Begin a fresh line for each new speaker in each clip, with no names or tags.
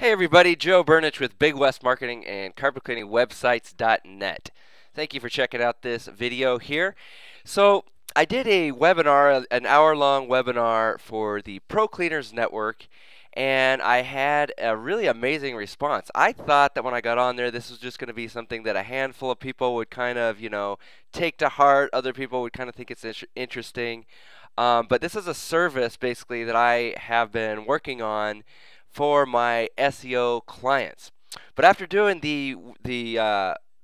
Hey everybody, Joe Burnich with Big West Marketing and CarpetCleaningWebsites.net. Thank you for checking out this video here. So I did a webinar, an hour-long webinar for the Pro Cleaners Network, and I had a really amazing response. I thought that when I got on there, this was just going to be something that a handful of people would kind of, take to heart. Other people would kind of think it's interesting. But this is a service basically that I have been working on for my SEO clients. But after doing the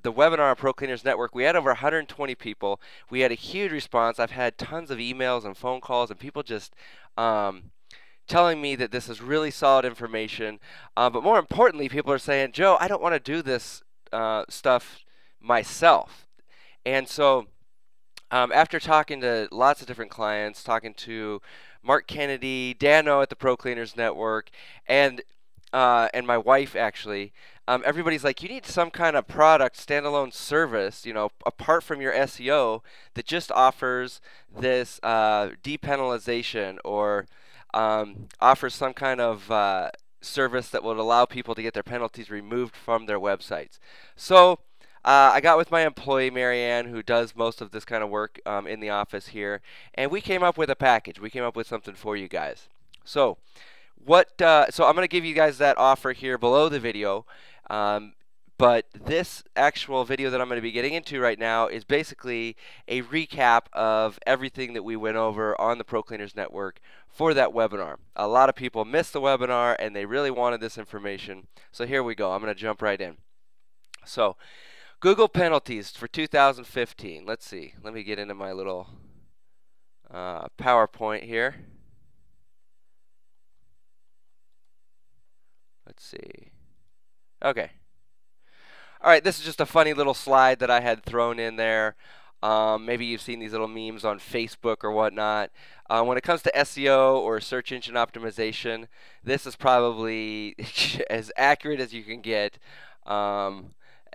webinar on Pro Cleaners Network, we had over 120 people. We had a huge response. I've had tons of emails and phone calls, and people just telling me that this is really solid information. But more importantly, people are saying, Joe, I don't want to do this stuff myself. And so after talking to lots of different clients, talking to Mark Kennedy, Dano at the Pro Cleaners Network, and my wife actually, everybody's like, you need some kind of product, standalone service, apart from your SEO that just offers this depenalization or offers some kind of service that would allow people to get their penalties removed from their websites. So I got with my employee, Marianne, who does most of this kind of work in the office here, and we came up with a package. We came up with something for you guys. So so I'm going to give you guys that offer here below the video, but this actual video that I'm going to be getting into right now is basically a recap of everything that we went over on the Pro Cleaners Network for that webinar. A lot of people missed the webinar, and they really wanted this information. So here we go. I'm going to jump right in. So Google penalties for 2015. Let's see. Let me get into my little PowerPoint here. Let's see. Okay. All right, this is just a funny little slide that I had thrown in there. Maybe you've seen these little memes on Facebook or whatnot. When it comes to SEO or search engine optimization, this is probably as accurate as you can get.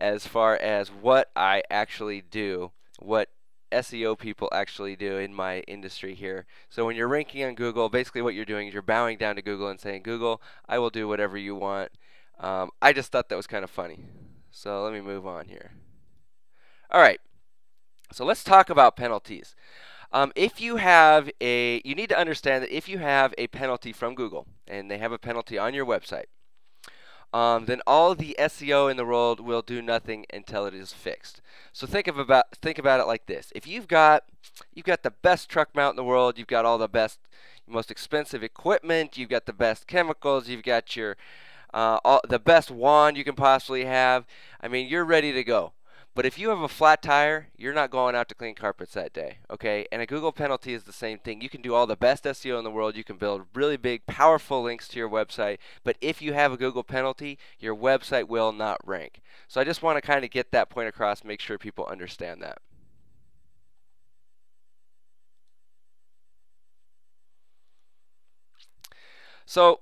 As far as what I actually do, what SEO people actually do in my industry here. So when you're ranking on Google, basically what you're doing is you're bowing down to Google and saying, Google, I will do whatever you want. I just thought that was kind of funny. So let me move on here. All right. So let's talk about penalties. If you have you need to understand that if you have a penalty from Google and they have a penalty on your website, then all the SEO in the world will do nothing until it is fixed. So think about it like this: if you've got the best truck mount in the world, you've got all the best, most expensive equipment, you've got the best chemicals, you've got your the best wand you can possibly have. I mean, you're ready to go. But if you have a flat tire, you're not going out to clean carpets that day, okay? And a Google penalty is the same thing. You can do all the best SEO in the world. You can build really big, powerful links to your website. But if you have a Google penalty, your website will not rank. So I just want to kind of get that point across, make sure people understand that. So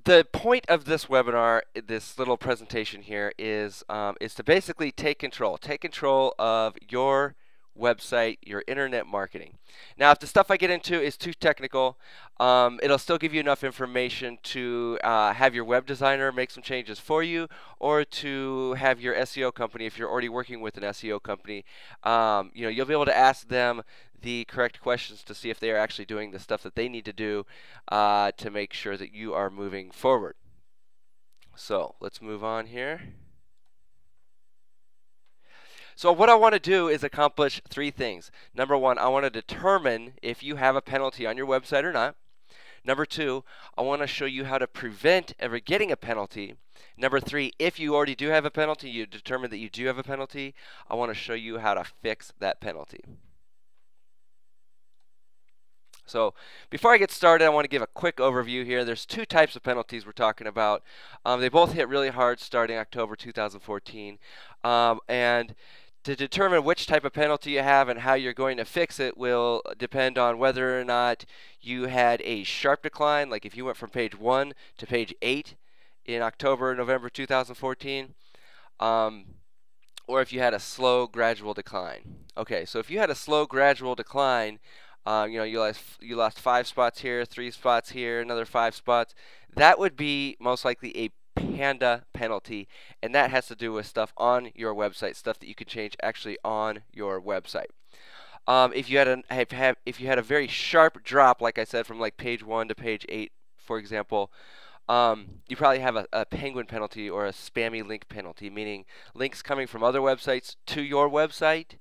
the point of this webinar, this little presentation here, is to basically take control of your website, your internet marketing. Now, if the stuff I get into is too technical, it'll still give you enough information to have your web designer make some changes for you, or to have your SEO company, if you're already working with an SEO company, you'll be able to ask them the correct questions to see if they are actually doing the stuff that they need to do to make sure that you are moving forward. So let's move on here. So what I want to do is accomplish three things. Number one, I want to determine if you have a penalty on your website or not. Number two, I want to show you how to prevent ever getting a penalty. Number three, if you already do have a penalty, you determine that you do have a penalty, I want to show you how to fix that penalty. So before I get started, I want to give a quick overview here. There's two types of penalties we're talking about. They both hit really hard starting October 2014. And to determine which type of penalty you have and how you're going to fix it will depend on whether or not you had a sharp decline, like if you went from page 1 to page 8 in October or November 2014, or if you had a slow, gradual decline. Okay, so if you had a slow, gradual decline, you lost 5 spots here, 3 spots here, another 5 spots. That would be most likely a Panda penalty, and that has to do with stuff on your website, stuff that you can change actually on your website. If you had a very sharp drop, like I said, from like page 1 to page 8, for example, you probably have a penguin penalty or a spammy link penalty, meaning links coming from other websites to your website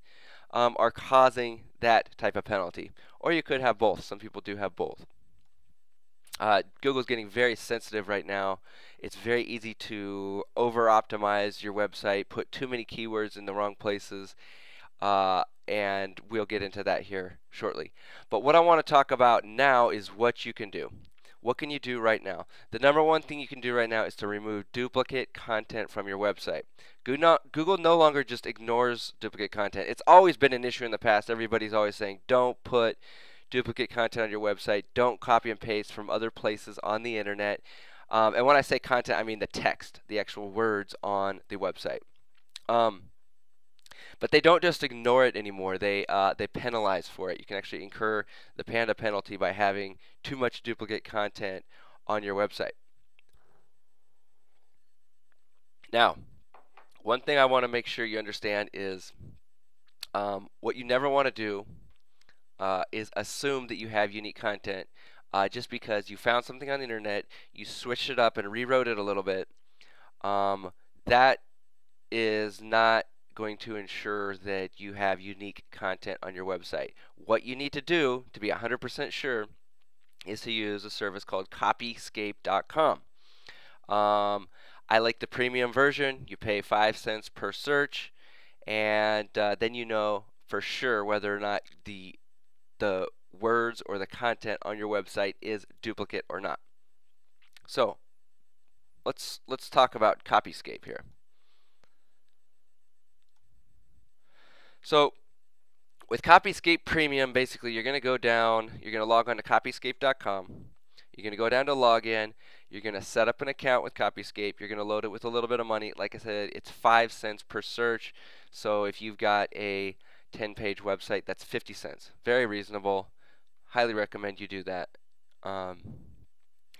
are causing that type of penalty. Or you could have both. Some people do have both. Google's getting very sensitive right now. It's very easy to over-optimize your website, put too many keywords in the wrong places, and we'll get into that here shortly. But what I want to talk about now is what you can do. What can you do right now? The number one thing you can do right now is to remove duplicate content from your website. Google no longer just ignores duplicate content. It's always been an issue in the past. Everybody's always saying, don't put duplicate content on your website. Don't copy and paste from other places on the internet. And when I say content, I mean the text, the actual words on the website. But they don't just ignore it anymore. They penalize for it. You can actually incur the Panda penalty by having too much duplicate content on your website. Now, one thing I want to make sure you understand is what you never want to do is assume that you have unique content just because you found something on the internet, you switched it up and rewrote it a little bit. That is not going to ensure that you have unique content on your website. What you need to do to be 100% sure is to use a service called Copyscape.com. I like the premium version. You pay 5 cents per search, and then you know for sure whether or not the words or the content on your website is duplicate or not. So let's talk about Copyscape here. So with Copyscape Premium, basically you're going to go down, you're going to log on to Copyscape.com. You're going to go down to login. You're going to set up an account with Copyscape. You're going to load it with a little bit of money. Like I said, it's 5 cents per search. So if you've got a 10-page website, that's 50 cents. Very reasonable. Highly recommend you do that. And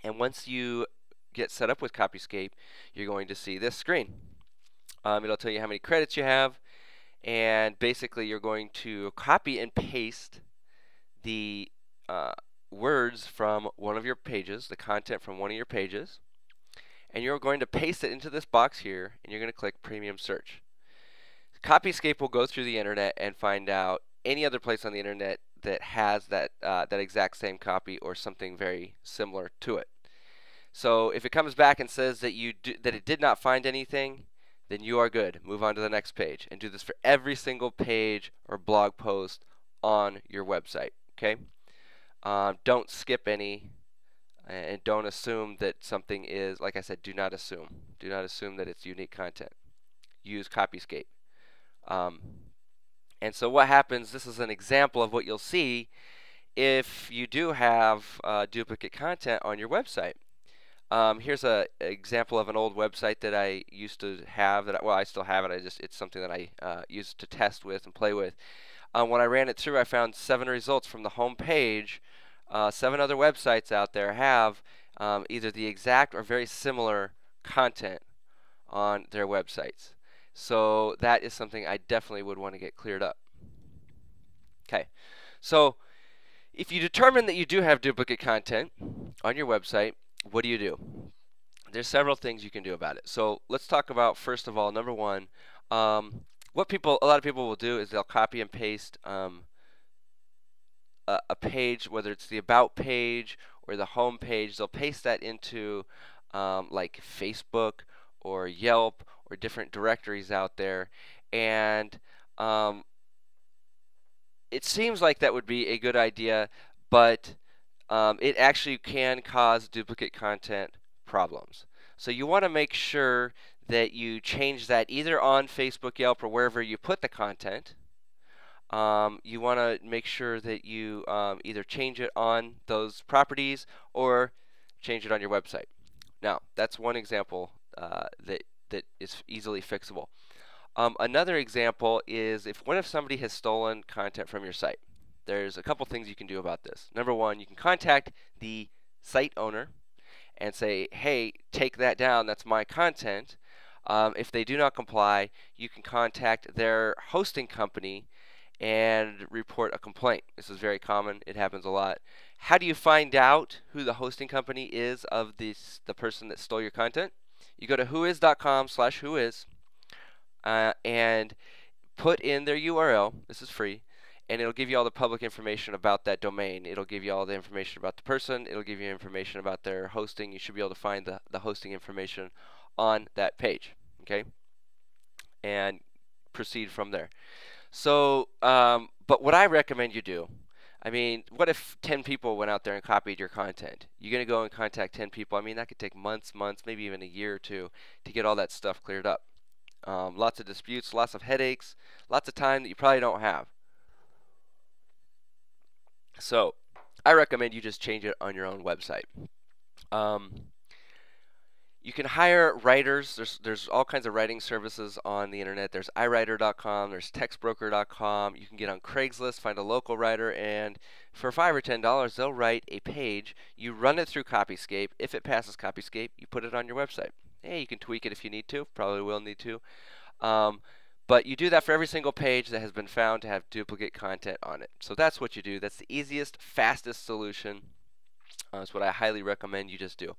once you get set up with Copyscape, you're going to see this screen. It'll tell you how many credits you have. And basically, you're going to copy and paste the words from one of your pages, the content from one of your pages, and you're going to paste it into this box here, and you're going to click Premium Search. Copyscape will go through the internet and find out any other place on the internet that has that exact same copy or something very similar to it. So if it comes back and says that it did not find anything, then you are good. Move on to the next page, and do this for every single page or blog post on your website. Okay? Don't skip any, and don't assume that something is, like I said, do not assume. Do not assume that it's unique content. Use Copyscape. And so what happens, this is an example of what you'll see if you do have duplicate content on your website. Here's an example of an old website that I used to have. I still have it. It's something that I used to test with and play with. When I ran it through, I found 7 results from the home page. 7 other websites out there have either the exact or very similar content on their websites. So that is something I definitely would want to get cleared up. Okay, so if you determine that you do have duplicate content on your website, what do you do? There's several things you can do about it. So let's talk about, first of all, number one, what a lot of people will do is they'll copy and paste a page, whether it's the About page or the Home page. They'll paste that into like Facebook or Yelp or different directories out there, and it seems like that would be a good idea, but it actually can cause duplicate content problems. So you want to make sure that you change that either on Facebook, Yelp, or wherever you put the content. You want to make sure that you either change it on those properties or change it on your website. Now, that's one example that is easily fixable. Another example is what if somebody has stolen content from your site? There's a couple things you can do about this. Number one, you can contact the site owner and say, hey, take that down, that's my content. If they do not comply, you can contact their hosting company and report a complaint. This is very common. It happens a lot. How do you find out who the hosting company is of the person that stole your content? You go to whois.com/whois and put in their URL. This is free. And it'll give you all the public information about that domain. It'll give you all the information about the person. It'll give you information about their hosting. You should be able to find the hosting information on that page. Okay? And proceed from there. So, but what I recommend you do, I mean, what if 10 people went out there and copied your content? You're going to go and contact 10 people. I mean, that could take months, maybe even a year or two to get all that stuff cleared up. Lots of disputes, lots of headaches, lots of time that you probably don't have. So I recommend you just change it on your own website. You can hire writers. There's all kinds of writing services on the internet. There's iWriter.com, there's textbroker.com. You can get on Craigslist, find a local writer, and for $5 or $10, they'll write a page. You run it through Copyscape. If it passes Copyscape, you put it on your website. Hey, you can tweak it if you need to. Probably will need to. But you do that for every single page that has been found to have duplicate content on it. So that's what you do. That's the easiest, fastest solution. That's what I highly recommend you just do.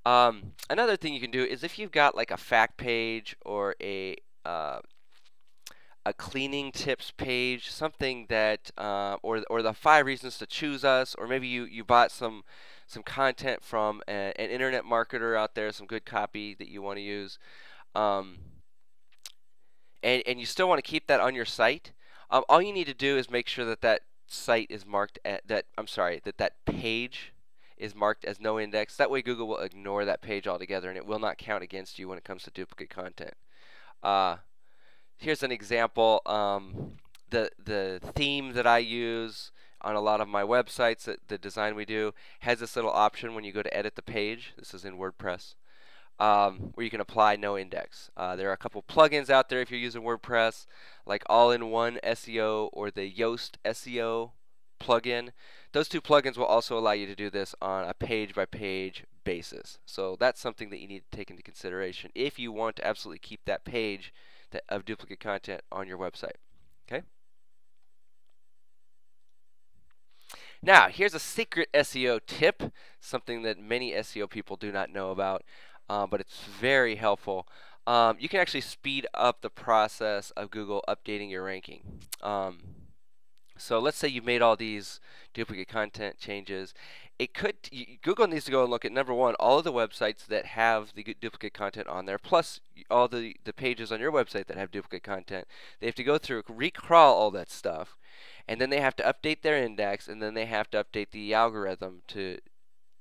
Another thing you can do is if you've got like a fact page or a cleaning tips page, something that or the 5 reasons to choose us, or maybe you bought some content from an internet marketer out there, some good copy that you want to use, and you still want to keep that on your site. All you need to do is make sure that that site is marked at that page is marked as no index. That way Google will ignore that page altogether and it will not count against you when it comes to duplicate content. Here's an example. The theme that I use on a lot of my websites, the design we do, has this little option when you go to edit the page. This is in WordPress, where you can apply no index. There are a couple plugins out there if you're using WordPress, like All-in-One SEO or the Yoast SEO plugin. Those 2 plugins will also allow you to do this on a page-by-page basis. So that's something that you need to take into consideration if you want to absolutely keep that page of duplicate content on your website. Okay? Now, here's a secret SEO tip, something that many SEO people do not know about, but it's very helpful. You can actually speed up the process of Google updating your ranking. So let's say you've made all these duplicate content changes. Google needs to go and look at, number one, all of the websites that have the duplicate content on there, plus all the pages on your website that have duplicate content. They have to go through, recrawl all that stuff, and then they have to update their index, and then they have to update the algorithm to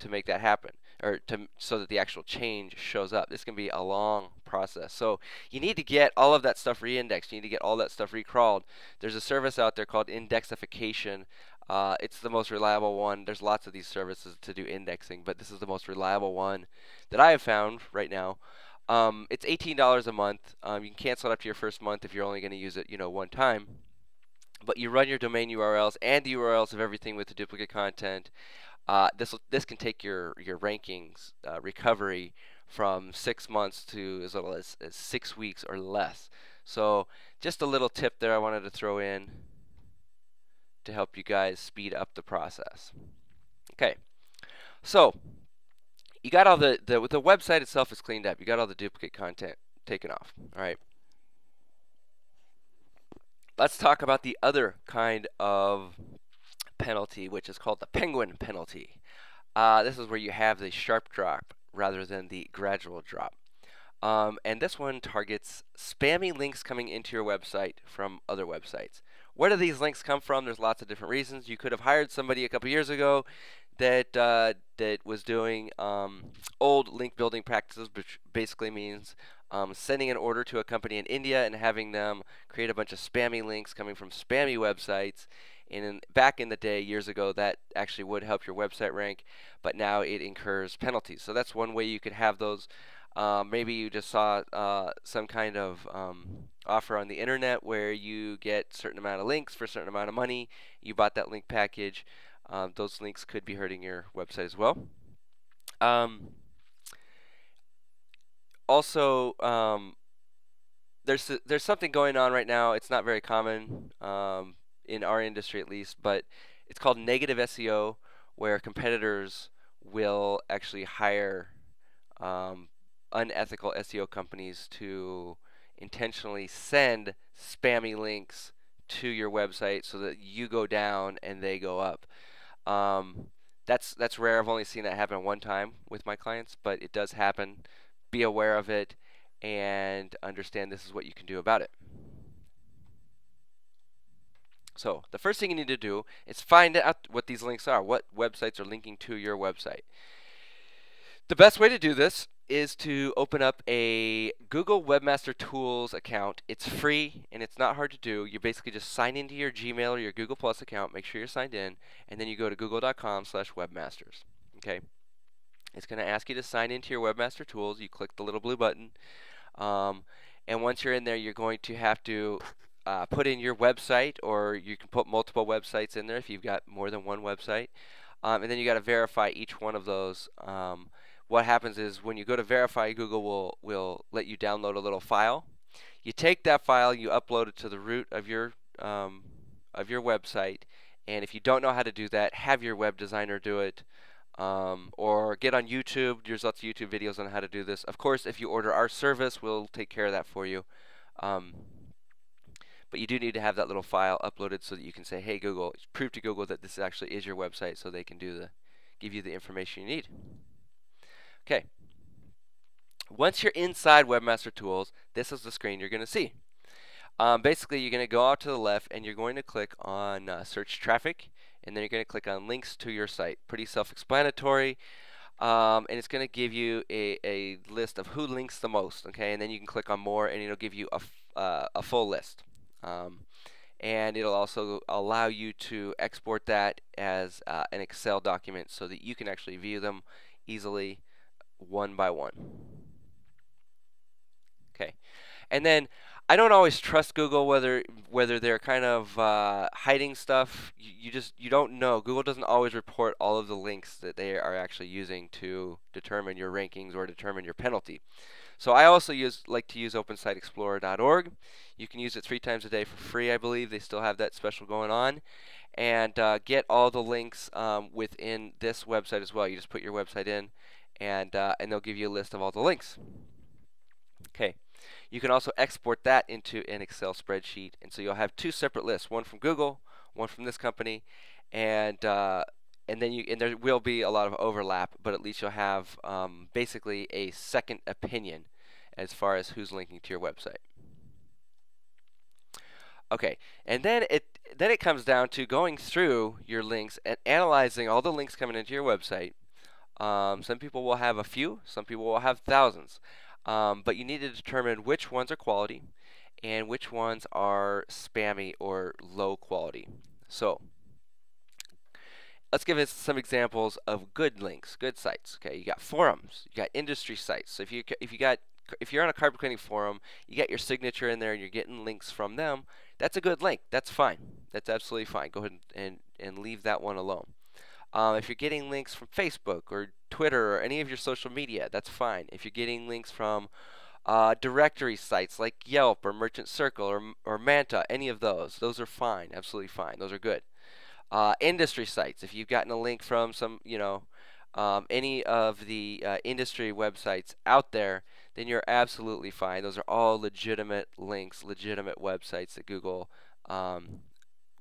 make that happen, or so that the actual change shows up. This can be a long process. So you need to get all of that stuff re-indexed. You need to get all that stuff recrawled. There's a service out there called Indexification. It's the most reliable one. There's lots of these services to do indexing, but this is the most reliable one that I have found right now. It's $18 a month. You can cancel it after your first month if you're only going to use it, one time. But you run your domain URLs and the URLs of everything with the duplicate content. This can take your rankings recovery from 6 months to as little as 6 weeks or less. So just a little tip there I wanted to throw in to help you guys speed up the process. Okay, so you got all the website itself is cleaned up. You got all the duplicate content taken off. All right. Let's talk about the other kind of penalty, which is called the penguin penalty. This is where you have the sharp drop rather than the gradual drop. And this one targets spammy links coming into your website from other websites. Where do these links come from? There's lots of different reasons. You could have hired somebody a couple years ago that was doing old link building practices, which basically means sending an order to a company in India and having them create a bunch of spammy links coming from spammy websites. And back in the day, years ago, that actually would help your website rank, but now it incurs penalties. So that's one way you could have those. Maybe you just saw some kind of offer on the internet where you get a certain amount of links for a certain amount of money. You bought that link package. Those links could be hurting your website as well. Um, also, there's something going on right now. It's not very common in our industry, at least, but it's called negative SEO, where competitors will actually hire um, unethical SEO companies to intentionally send spammy links to your website so that you go down and they go up. Um, that's rare. I've only seen that happen one time with my clients, but it does happen. Be aware of it and understand this is what you can do about it. So the first thing you need to do is find out what these links are, what websites are linking to your website. The best way to do this is to open up a Google Webmaster Tools account. It's free and it's not hard to do. You basically just sign into your Gmail or your Google Plus account, make sure you're signed in, and then you go to google.com/webmasters. Okay. It's going to ask you to sign into your Webmaster Tools. You click the little blue button. Um, and once you're in there, you're going to have to put in your website, or you can put multiple websites in there if you've got more than one website. And then you got to verify each one of those. What happens is when you go to verify, Google will let you download a little file. You take that file, you upload it to the root of your website, and if you don't know how to do that, have your web designer do it. Or get on YouTube. There's lots of YouTube videos on how to do this. Of course, if you order our service, we'll take care of that for you. But you do need to have that little file uploaded so that you can say, "Hey Google, prove to Google that this actually is your website," so they can give you the information you need. Okay. Once you're inside Webmaster Tools, this is the screen you're going to see. Basically, you're going to go out to the left and you're going to click on Search Traffic, and then you're going to click on Links to your site. Pretty self-explanatory. And it's going to give you a list of who links the most, okay? And then you can click on More, and it'll give you a full list. And it'll also allow you to export that as an Excel document so that you can actually view them easily one by one. Okay. And then I don't always trust Google whether they're kind of hiding stuff. You don't know. Google doesn't always report all of the links that they are actually using to determine your rankings or determine your penalty. So I also like to use OpenSiteExplorer.org. You can use it 3 times a day for free, I believe. They still have that special going on. And get all the links within this website as well. You just put your website in, and they'll give you a list of all the links. Okay. You can also export that into an Excel spreadsheet, and so you'll have 2 separate lists: one from Google, one from this company, and then there will be a lot of overlap, but at least you'll have basically a second opinion as far as who's linking to your website. Okay, and then it comes down to going through your links and analyzing all the links coming into your website. Some people will have a few, some people will have thousands. But you need to determine which ones are quality and which ones are spammy or low quality. So let's give us some examples of good links, good sites. Okay, you got forums, you got industry sites. So if you're on a carpet cleaning forum, you got your signature in there and you're getting links from them, that's a good link. That's fine. That's absolutely fine. Go ahead and leave that one alone. If you're getting links from Facebook or Twitter or any of your social media, that's fine. If you're getting links from directory sites like Yelp or Merchant Circle or Manta, any of those are fine, absolutely fine. Those are good. Industry sites, if you've gotten a link from some, any of the industry websites out there, then you're absolutely fine. Those are all legitimate links, legitimate websites that Google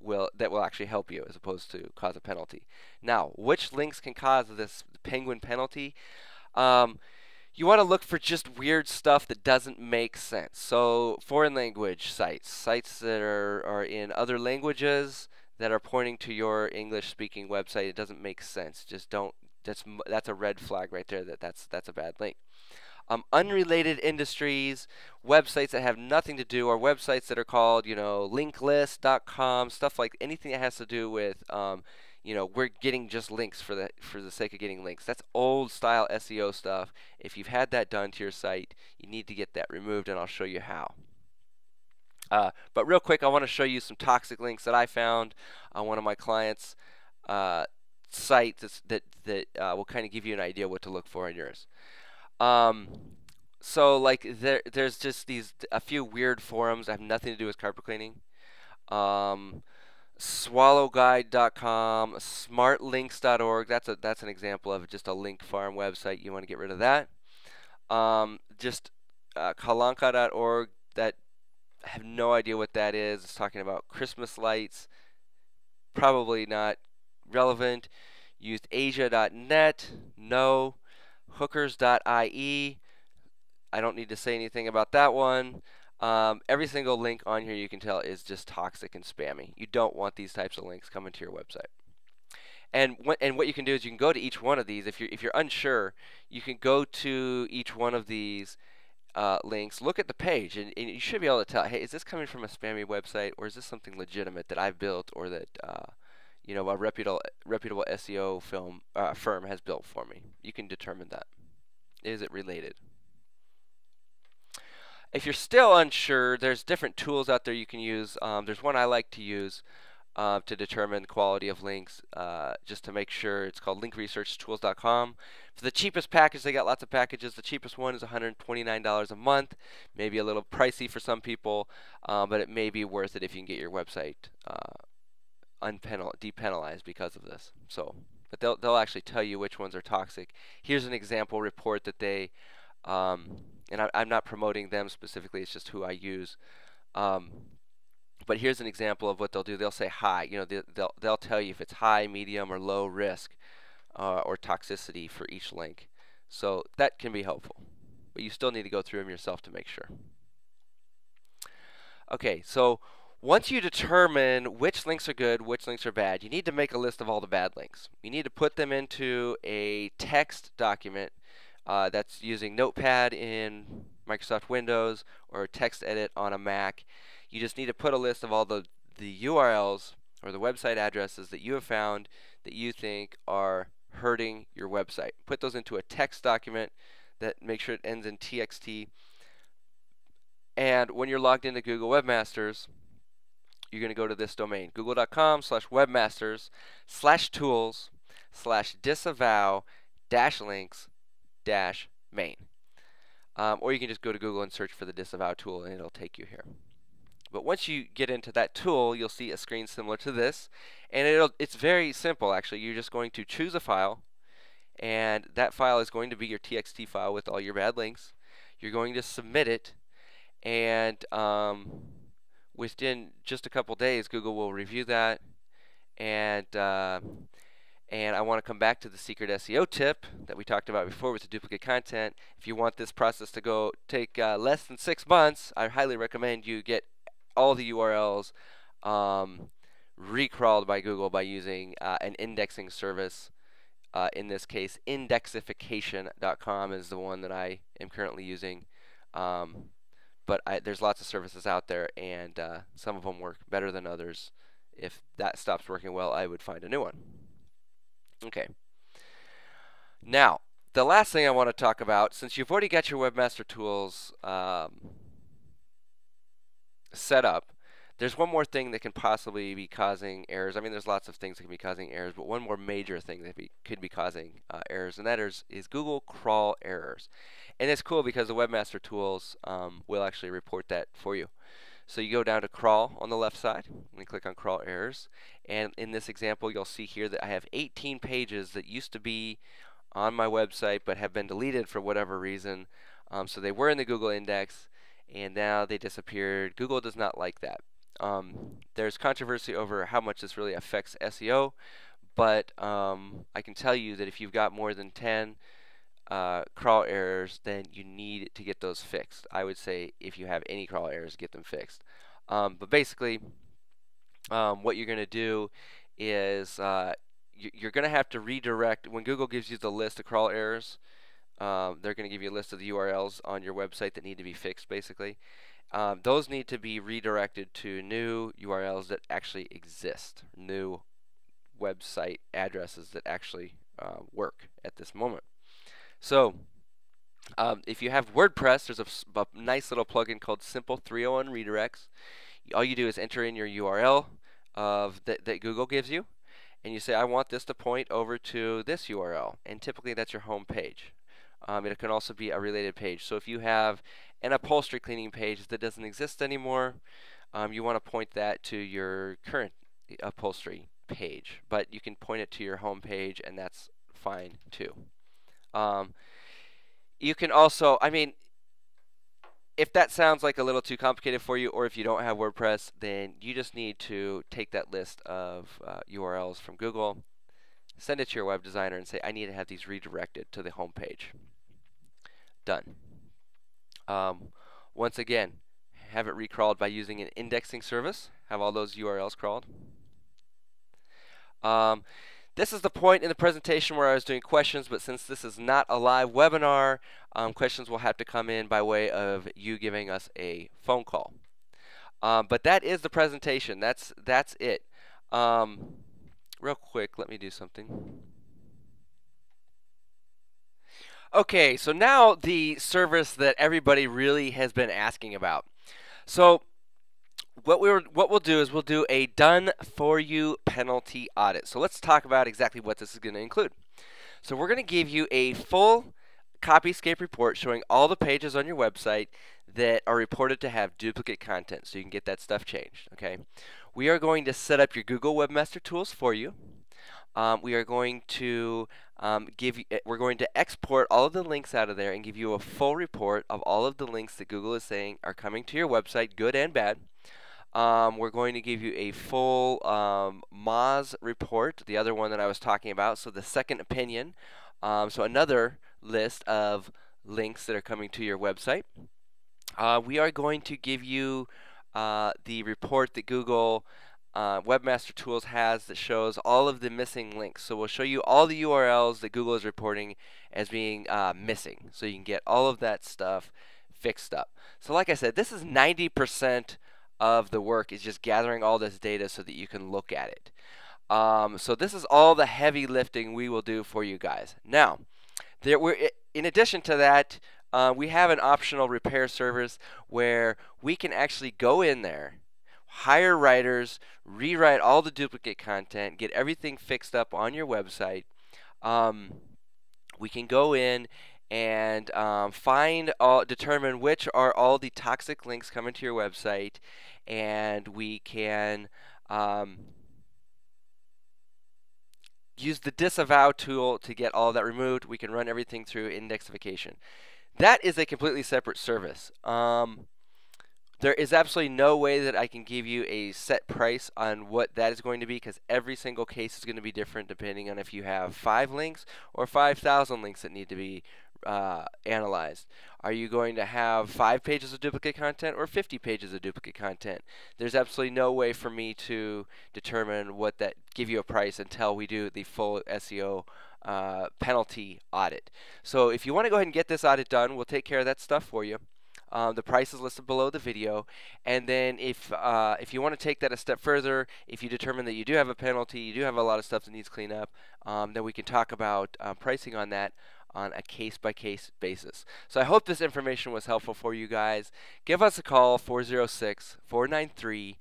will actually help you as opposed to cause a penalty. Now, which links can cause this penguin penalty? You want to look for just weird stuff that doesn't make sense. So foreign language sites that are in other languages that are pointing to your English speaking website, it doesn't make sense. Just don't. That's a red flag right there. That's a bad link. Unrelated industries, websites that have nothing to do, or websites that are called, linklist.com, stuff like anything that has to do with, we're getting just links for the sake of getting links. That's old style SEO stuff. If you've had that done to your site, you need to get that removed, and I'll show you how. But real quick, I want to show you some toxic links that I found on one of my clients' site that will kind of give you an idea what to look for in yours. So like there's just a few weird forums that have nothing to do with carpet cleaning. Swallowguide.com, smartlinks.org. That's an example of just a link farm website. You want to get rid of that. Kalanka.org. That I have no idea what that is. It's talking about Christmas lights. Probably not relevant. Used Asia.net. No. Hookers.ie. I don't need to say anything about that one. Every single link on here you can tell is just toxic and spammy. You don't want these types of links coming to your website. And what you can do is you can go to each one of these. If you're unsure, you can go to each one of these links, look at the page, and you should be able to tell, hey, is this coming from a spammy website, or is this something legitimate that I've built, or that you know, a reputable SEO firm has built for me? You can determine that. Is it related? If you're still unsure, there's different tools out there you can use. There's one I like to use to determine the quality of links, just to make sure. It's called linkresearchtools.com. For the cheapest package, they got lots of packages. The cheapest one is $129 a month. Maybe a little pricey for some people, but it may be worth it if you can get your website depenalized because of this. So, but they'll actually tell you which ones are toxic. Here's an example report that they and I'm not promoting them specifically, it's just who I use. But here's an example of what they'll do. They'll say high. You know, they'll tell you if it's high, medium, or low risk or toxicity for each link. So that can be helpful. But you still need to go through them yourself to make sure. Okay, so once you determine which links are good, which links are bad, you need to make a list of all the bad links. You need to put them into a text document. That's using Notepad in Microsoft Windows or TextEdit on a Mac. You just need to put a list of all the URLs or the website addresses that you have found that you think are hurting your website. Put those into a text document that make sure it ends in TXT. And when you're logged into Google Webmasters, you're going to go to this domain, google.com/webmasters/tools/disavow-links-main. Or you can just go to Google and search for the Disavow tool, and it'll take you here. But once you get into that tool, you'll see a screen similar to this, and it's very simple actually. You're just going to choose a file, and that file is going to be your TXT file with all your bad links. You're going to submit it, and within just a couple days, Google will review that, and I want to come back to the secret SEO tip that we talked about before with the duplicate content. If you want this process to take less than 6 months, I highly recommend you get all the URLs recrawled by Google by using an indexing service. In this case, indexification.com is the one that I am currently using. But there's lots of services out there, and some of them work better than others. If that stops working well, I would find a new one. Okay. Now, the last thing I want to talk about, since you've already got your Webmaster Tools set up, there's one more thing that can possibly be causing errors. I mean, there's lots of things that can be causing errors, but one more major thing that could be causing errors, and that is Google crawl errors. And it's cool because the Webmaster Tools will actually report that for you. So you go down to crawl on the left side and click on crawl errors. And in this example, you'll see here that I have 18 pages that used to be on my website but have been deleted for whatever reason. So they were in the Google index, and now they disappeared. Google does not like that. There's controversy over how much this really affects SEO, but I can tell you that if you've got more than 10 crawl errors, then you need to get those fixed. I would say if you have any crawl errors, get them fixed. But basically, what you're going to do is you're going to have to redirect. When Google gives you the list of crawl errors, they're going to give you a list of the URLs on your website that need to be fixed, basically. Those need to be redirected to new URLs that actually exist, new website addresses that actually work at this moment. So if you have WordPress, there's a nice little plugin called Simple 301 Redirects. All you do is enter in your URL that Google gives you, and you say, I want this to point over to this URL, and typically that's your home page. It can also be a related page. So if you have an upholstery cleaning page that doesn't exist anymore, you want to point that to your current upholstery page, but you can point it to your home page, and that's fine too. You can also, I mean, if that sounds like a little too complicated for you, or if you don't have WordPress, then you just need to take that list of URLs from Google, send it to your web designer, and say, I need to have these redirected to the home page. Done. Once again, have it recrawled by using an indexing service. Have all those URLs crawled. This is the point in the presentation where I was doing questions, but since this is not a live webinar, questions will have to come in by way of you giving us a phone call. But that is the presentation. That's it. Real quick, let me do something. Okay, so now the service that everybody really has been asking about. So what we'll do is we'll do a done for you penalty audit. So let's talk about exactly what this is going to include. So we're going to give you a full Copyscape report showing all the pages on your website that are reported to have duplicate content, so you can get that stuff changed. Okay, we are going to set up your Google Webmaster tools for you. We are going to we're going to export all of the links out of there and give you a full report of all of the links that Google is saying are coming to your website, good and bad. We're going to give you a full Moz report, the other one that I was talking about, so the second opinion. So another list of links that are coming to your website. We are going to give you the report that Google Webmaster Tools has that shows all of the missing links. So we'll show you all the URLs that Google is reporting as being missing, so you can get all of that stuff fixed up. So like I said, this is 90% of the work, is just gathering all this data so that you can look at it. So this is all the heavy lifting we will do for you guys. Now, in addition to that, we have an optional repair service where we can actually go in there, hire writers, rewrite all the duplicate content, get everything fixed up on your website. We can go in and determine which are all the toxic links coming to your website, and we can use the Disavow tool to get all that removed. We can run everything through indexification. That is a completely separate service. There is absolutely no way that I can give you a set price on what that is going to be, because every single case is going to be different depending on if you have 5 links or 5,000 links that need to be analyzed. Are you going to have 5 pages of duplicate content or 50 pages of duplicate content? There's absolutely no way for me to determine give you a price until we do the full SEO penalty audit. So if you want to go ahead and get this audit done, we'll take care of that stuff for you. The price is listed below the video, and then if you want to take that a step further, if you determine that you do have a penalty, you do have a lot of stuff that needs clean up, then we can talk about pricing on that on a case-by-case basis. So I hope this information was helpful for you guys. Give us a call, 406-493-1881.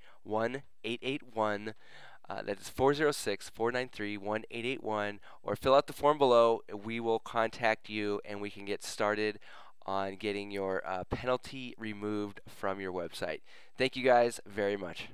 That is 406-493-1881, or fill out the form below. We will contact you and we can get started on getting your penalty removed from your website. Thank you guys very much.